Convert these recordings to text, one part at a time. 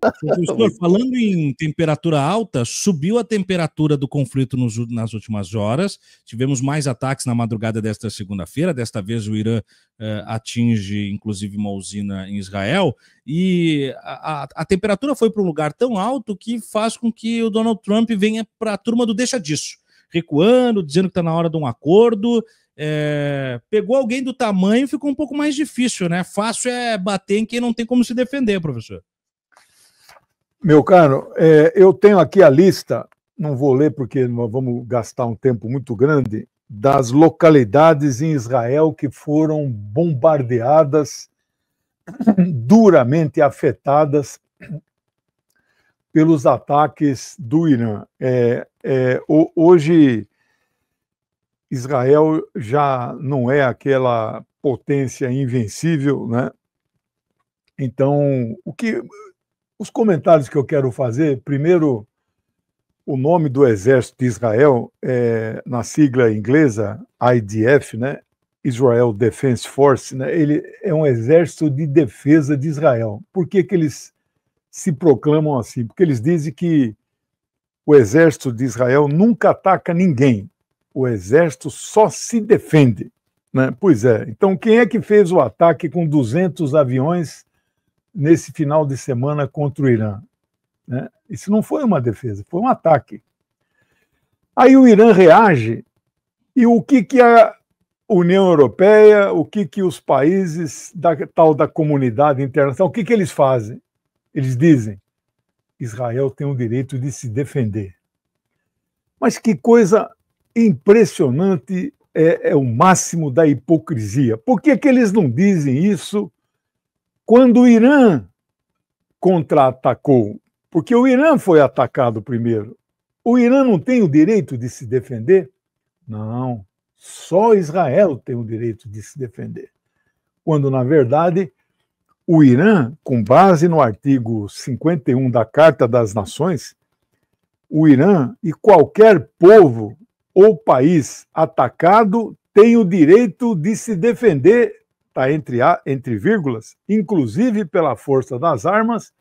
Professor, falando em temperatura alta, subiu a temperatura do conflito nas últimas horas. Tivemos mais ataques na madrugada desta segunda-feira. Desta vez o Irã atinge, inclusive, uma usina em Israel. E a temperatura foi para um lugar tão alto que faz com que o Donald Trump venha para a turma do deixa disso, recuando, dizendo que está na hora de um acordo. Pegou alguém do tamanho, ficou um pouco mais difícil, né? Fácil é bater em quem não tem como se defender, professor. Meu caro, eu tenho aqui a lista, não vou ler porque nós vamos gastar um tempo muito grande, das localidades em Israel que foram bombardeadas, duramente afetadas pelos ataques do Irã. Hoje, Israel já não é aquela potência invencível, né? Então, os comentários que eu quero fazer, primeiro, o nome do exército de Israel, na sigla inglesa, IDF, né? Israel Defense Force, né? Ele é um exército de defesa de Israel. Por que eles se proclamam assim? Porque eles dizem que o exército de Israel nunca ataca ninguém. O exército só se defende, né? Pois é. Então, quem é que fez o ataque com 200 aviões nesse final de semana contra o Irã, né? Isso não foi uma defesa, foi um ataque. Aí o Irã reage, e o que a União Europeia, o que os países da comunidade internacional, o que eles fazem? Eles dizem, Israel tem o direito de se defender. Mas que coisa impressionante, é o máximo da hipocrisia. Por que eles não dizem isso quando o Irã contra-atacou? Porque o Irã foi atacado primeiro. O Irã não tem o direito de se defender? Não, só Israel tem o direito de se defender. Quando, na verdade, o Irã, com base no artigo 51 da Carta das Nações, o Irã e qualquer povo ou país atacado tem o direito de se defender, está entre vírgulas, inclusive pela força das armas,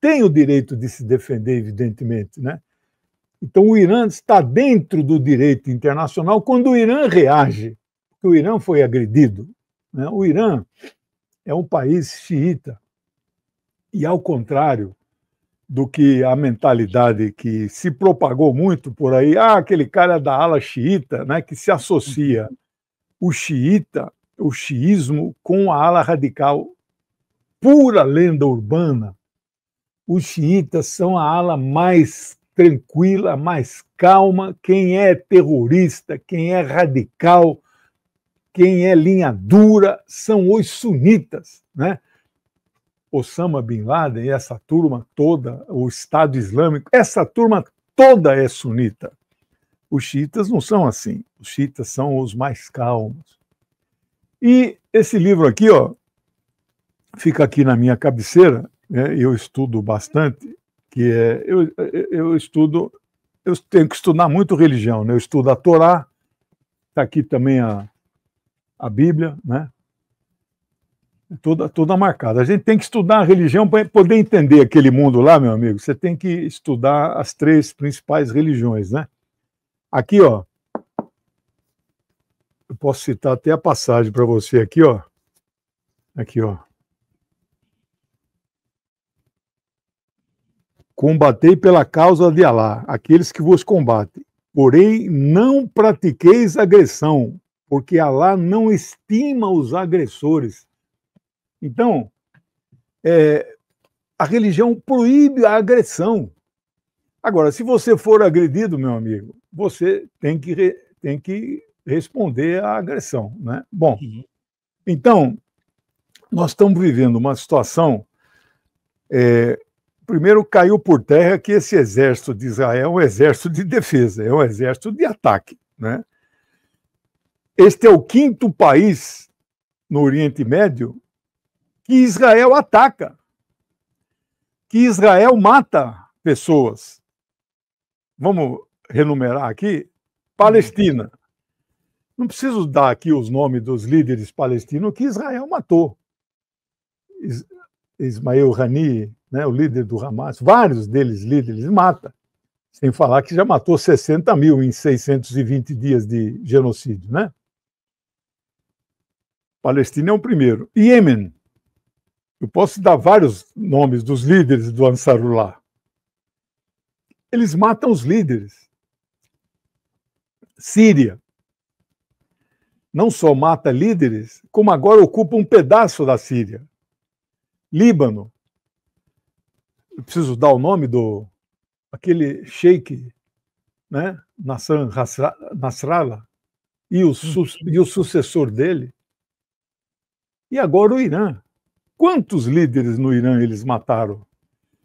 tem o direito de se defender, evidentemente, né? Então o Irã está dentro do direito internacional quando o Irã reage, porque o Irã foi agredido, né? O Irã é um país xiita, e ao contrário do que a mentalidade que se propagou muito por aí, aquele cara da ala xiita, né, que se associa o xiismo com a ala radical, pura lenda urbana. Os xiitas são a ala mais tranquila, mais calma. Quem é terrorista, quem é radical, quem é linha dura, são os sunitas, né? Osama Bin Laden, essa turma toda, o Estado Islâmico, essa turma toda é sunita. Os xiitas não são assim. Os xiitas são os mais calmos. E esse livro aqui, ó, fica aqui na minha cabeceira, né? Eu estudo bastante, que eu tenho que estudar muito religião, né? Eu estudo a Torá, está aqui também a Bíblia, né? Toda marcada. A gente tem que estudar a religião para poder entender aquele mundo lá, meu amigo. Você tem que estudar as 3 principais religiões, né? Aqui, ó, eu posso citar até a passagem para você aqui, ó. Aqui, ó. Combatei pela causa de Alá, aqueles que vos combatem. Porém, não pratiqueis agressão, porque Alá não estima os agressores. Então, a religião proíbe a agressão. Agora, se você for agredido, meu amigo, você tem que responder à agressão, né? Bom, então, nós estamos vivendo uma situação... primeiro, caiu por terra que esse exército de Israel é um exército de defesa, é um exército de ataque, né? Este é o 5º país no Oriente Médio que Israel ataca, que Israel mata pessoas. Vamos renumerar aqui. Palestina. Não preciso dar aqui os nomes dos líderes palestinos que Israel matou. Ismael Haniyeh, né, o líder do Hamas, vários deles líderes, mata. Sem falar que já matou 60 mil em 620 dias de genocídio, né? Palestina é o primeiro. Iêmen. Eu posso dar vários nomes dos líderes do Ansarullah. Eles matam os líderes. Síria. Não só mata líderes, como agora ocupa um pedaço da Síria. Líbano. Eu preciso dar o nome do aquele sheik, né? Nasser Nasrallah, e o sucessor dele. E agora o Irã. Quantos líderes no Irã eles mataram?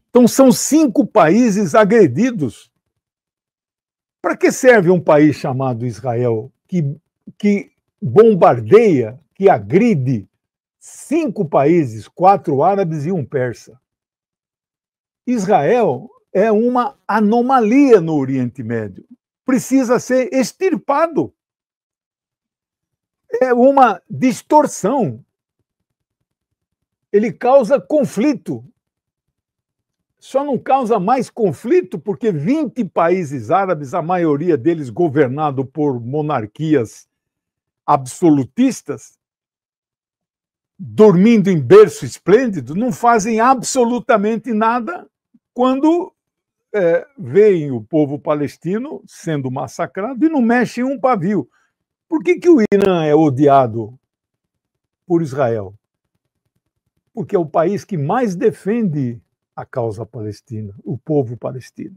Então são 5 países agredidos. Para que serve um país chamado Israel que bombardeia, que agride 5 países, 4 árabes e um persa? Israel é uma anomalia no Oriente Médio. Precisa ser extirpado. É uma distorção. Ele causa conflito. Só não causa mais conflito porque 20 países árabes, a maioria deles governado por monarquias absolutistas, dormindo em berço esplêndido, não fazem absolutamente nada quando veem o povo palestino sendo massacrado e não mexem um pavio. Por que o Irã é odiado por Israel? Porque é o país que mais defende a causa palestina, o povo palestino.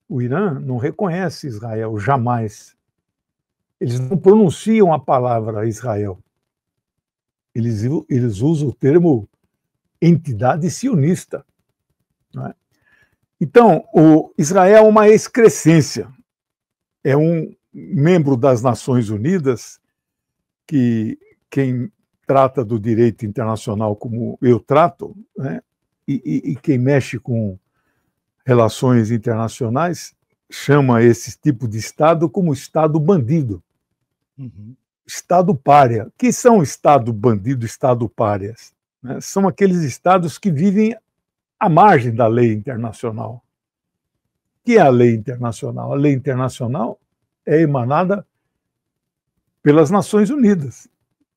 O Irã não reconhece Israel, jamais. Eles não pronunciam a palavra Israel. Eles usam o termo entidade sionista. Não é? Então, o Israel é uma excrescência. É um membro das Nações Unidas que quem trata do direito internacional como eu trato, né? E quem mexe com relações internacionais chama esse tipo de Estado como Estado bandido. Uhum. Estado pária. O que são Estado bandido, Estado párias? Né? São aqueles Estados que vivem à margem da lei internacional. O que é a lei internacional? A lei internacional é emanada pelas Nações Unidas,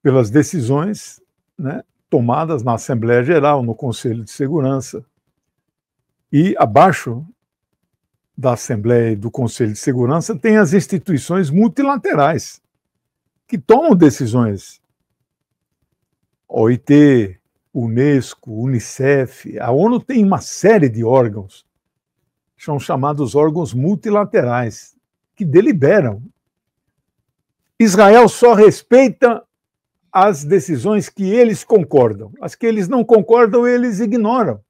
pelas decisões, né, tomadas na Assembleia Geral, no Conselho de Segurança. E abaixo da Assembleia e do Conselho de Segurança tem as instituições multilaterais que tomam decisões. OIT, Unesco, Unicef, a ONU tem uma série de órgãos, são chamados órgãos multilaterais, que deliberam. Israel só respeita as decisões que eles concordam. As que eles não concordam, eles ignoram.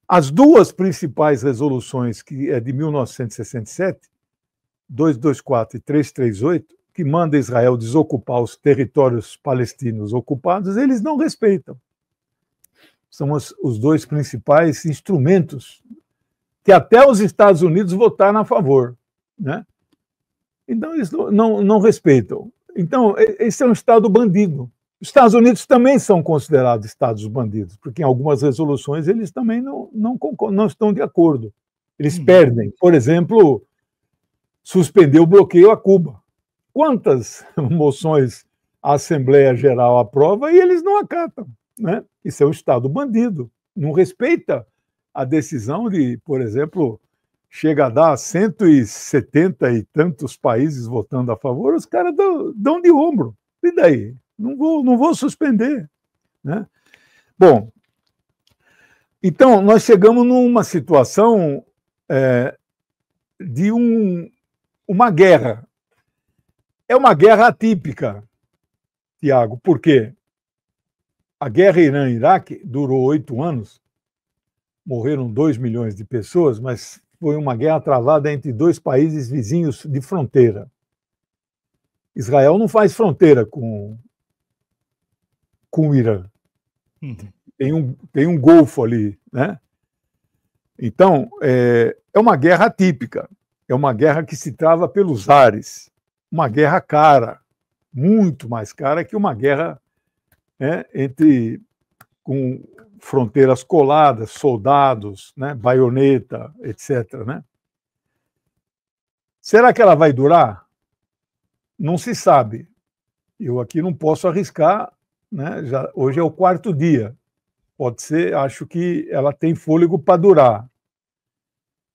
As 2 principais resoluções, que é de 1967, 224 e 338, que manda Israel desocupar os territórios palestinos ocupados, eles não respeitam. São os 2 principais instrumentos que até os Estados Unidos votaram a favor, né? Então, eles não respeitam. Então, esse é um Estado bandido. Os Estados Unidos também são considerados Estados bandidos, porque em algumas resoluções eles também não estão de acordo. Eles perdem. Por exemplo, suspender o bloqueio a Cuba. Quantas moções a Assembleia Geral aprova e eles não acatam, né? Isso é um Estado bandido. Não respeita a decisão de, por exemplo, chega a dar 170 e tantos países votando a favor, os caras dão de ombro. E daí? Não vou suspender, né? Bom, então nós chegamos numa situação de uma guerra. É uma guerra atípica, Tiago, por quê? A guerra Irã-Iraque durou 8 anos, morreram 2 milhões de pessoas, mas foi uma guerra travada entre 2 países vizinhos de fronteira. Israel não faz fronteira com o Irã. Tem um golfo ali, né? Então, é uma guerra atípica. É uma guerra que se trava pelos ares. Uma guerra cara, muito mais cara que uma guerra, né, entre com fronteiras coladas, soldados, né, baioneta, etc., né? Será que ela vai durar? Não se sabe. Eu aqui não posso arriscar, né? Hoje é o 4º dia. Pode ser, acho que ela tem fôlego para durar.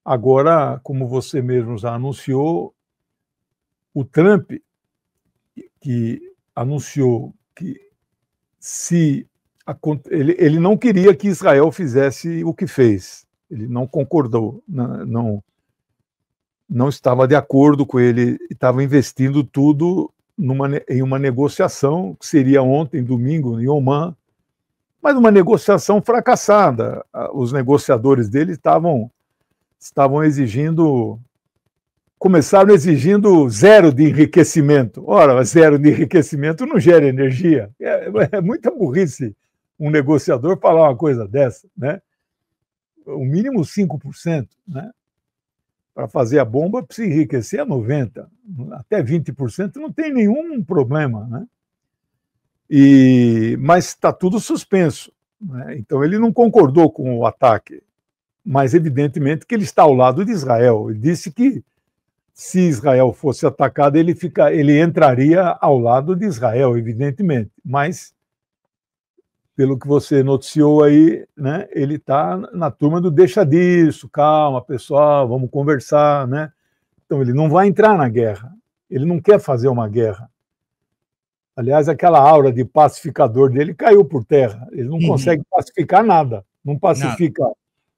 Agora, como você mesmo já anunciou, o Trump, que anunciou que se ele não queria que Israel fizesse o que fez, ele não concordou, não estava de acordo com ele, estava investindo tudo em uma negociação que seria ontem, domingo, em Omã, mas uma negociação fracassada. Os negociadores dele estavam começaram exigindo zero de enriquecimento. Ora, zero de enriquecimento não gera energia. É muita burrice um negociador falar uma coisa dessa, né? O mínimo 5%, né? Para fazer a bomba precisa enriquecer a 90%, até 20% não tem nenhum problema, né? Mas está tudo suspenso, né? Então ele não concordou com o ataque, mas evidentemente que ele está ao lado de Israel. Ele disse que se Israel fosse atacado, ele entraria ao lado de Israel, evidentemente. Mas, pelo que você noticiou aí, né, ele está na turma do deixa disso, calma, pessoal, vamos conversar, né? Então ele não vai entrar na guerra. Ele não quer fazer uma guerra. Aliás, aquela aura de pacificador dele caiu por terra. Ele não consegue pacificar nada. Não pacifica.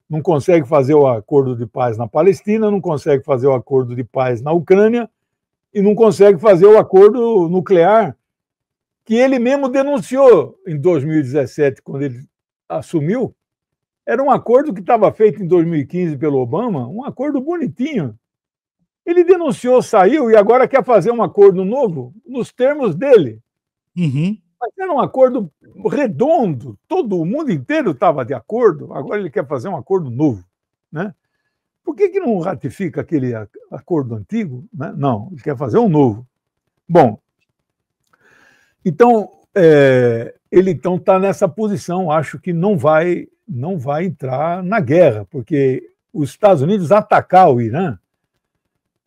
Não consegue fazer o acordo de paz na Palestina, não consegue fazer o acordo de paz na Ucrânia e não consegue fazer o acordo nuclear que ele mesmo denunciou em 2017, quando ele assumiu. Era um acordo que estava feito em 2015 pelo Obama, um acordo bonitinho. Ele denunciou, saiu e agora quer fazer um acordo novo nos termos dele. Mas era um acordo redondo, todo o mundo inteiro estava de acordo, agora ele quer fazer um acordo novo, né? Por que não ratifica aquele acordo antigo, né? Não, ele quer fazer um novo. Bom, então, ele então está nessa posição, acho que não vai entrar na guerra, porque os Estados Unidos atacar o Irã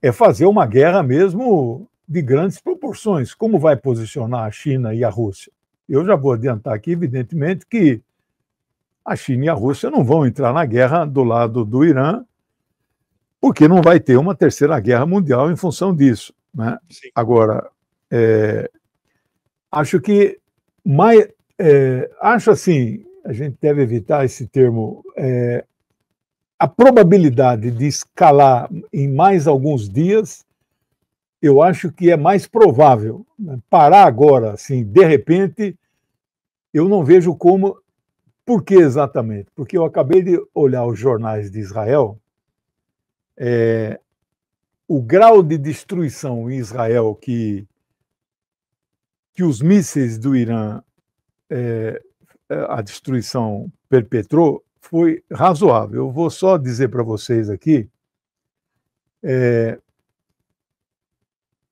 é fazer uma guerra mesmo de grandes proporções. Como vai posicionar a China e a Rússia? Eu já vou adiantar aqui, evidentemente, que a China e a Rússia não vão entrar na guerra do lado do Irã, porque não vai ter uma terceira guerra mundial em função disso, né? Agora, acho que acho assim, a gente deve evitar esse termo, a probabilidade de escalar em mais alguns dias, eu acho que é mais provável. Parar agora, assim, de repente, eu não vejo como. Por que exatamente? Porque eu acabei de olhar os jornais de Israel, o grau de destruição em Israel que os mísseis do Irã, a destruição perpetrou, foi razoável. Eu vou só dizer para vocês aqui,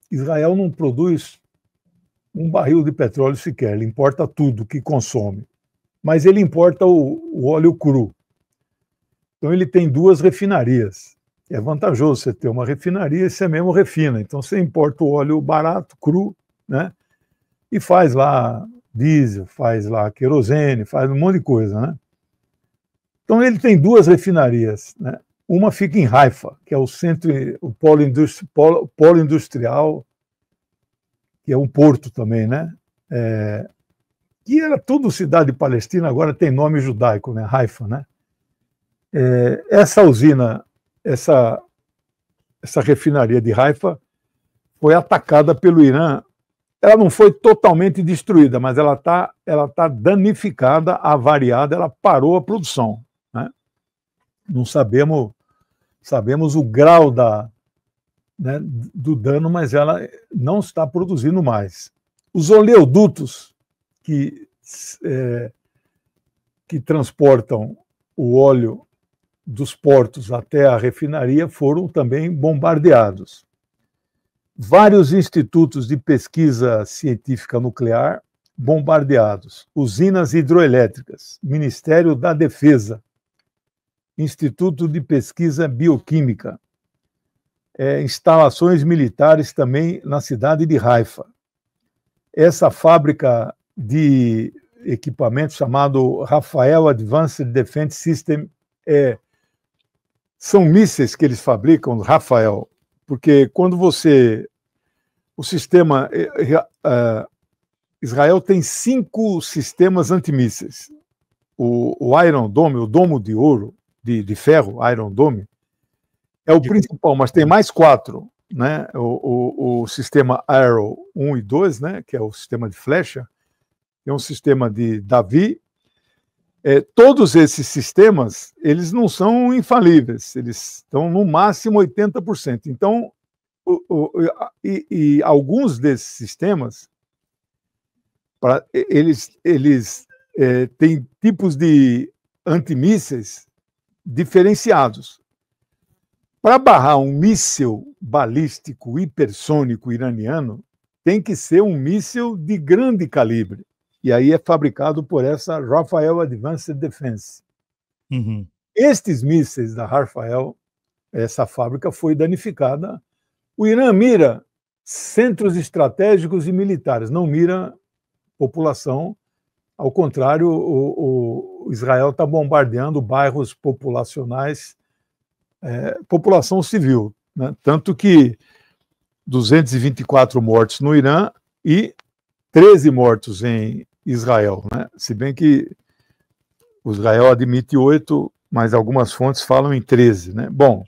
Israel não produz um barril de petróleo sequer, ele importa tudo que consome, mas ele importa o óleo cru. Então ele tem 2 refinarias. É vantajoso você ter uma refinaria e você mesmo refina. Então você importa o óleo barato, cru, né? E faz lá diesel, faz lá querosene, faz um monte de coisa, né? Então ele tem 2 refinarias, né? Uma fica em Haifa, que é o centro, o polo industrial, que é um porto também, né? Que era tudo cidade palestina, agora tem nome judaico, né? Haifa, né? Essa usina, essa refinaria de Haifa foi atacada pelo Irã. Ela não foi totalmente destruída, mas ela tá danificada, avariada, ela parou a produção, né? Não sabemos o grau do dano, mas ela não está produzindo mais. Os oleodutos que transportam o óleo dos portos até a refinaria foram também bombardeados. Vários institutos de pesquisa científica nuclear bombardeados: usinas hidroelétricas, Ministério da Defesa, Instituto de Pesquisa Bioquímica, instalações militares também na cidade de Haifa. Essa fábrica de equipamentos chamado Rafael Advanced Defense System são mísseis que eles fabricam, Rafael, porque quando o sistema Israel tem 5 sistemas antimísseis. O Iron Dome, o domo de ouro, de ferro, Iron Dome, é o principal, mas tem mais 4, né? O sistema Arrow 1 e 2, né? Que é o sistema de flecha, é um sistema de Davi. Todos esses sistemas, eles não são infalíveis, eles estão no máximo 80%. Então, alguns desses sistemas, eles têm tipos de antimísseis diferenciados. Para barrar um míssil balístico hipersônico iraniano, tem que ser um míssil de grande calibre. E aí é fabricado por essa Rafael Advanced Defense. Uhum. Estes mísseis da Rafael, essa fábrica foi danificada. O Irã mira centros estratégicos e militares, não mira população. Ao contrário, o Israel está bombardeando bairros populacionais, população civil, né? Tanto que 224 mortos no Irã e 13 mortos em Israel, né? Se bem que o Israel admite 8, mas algumas fontes falam em 13, né? Bom,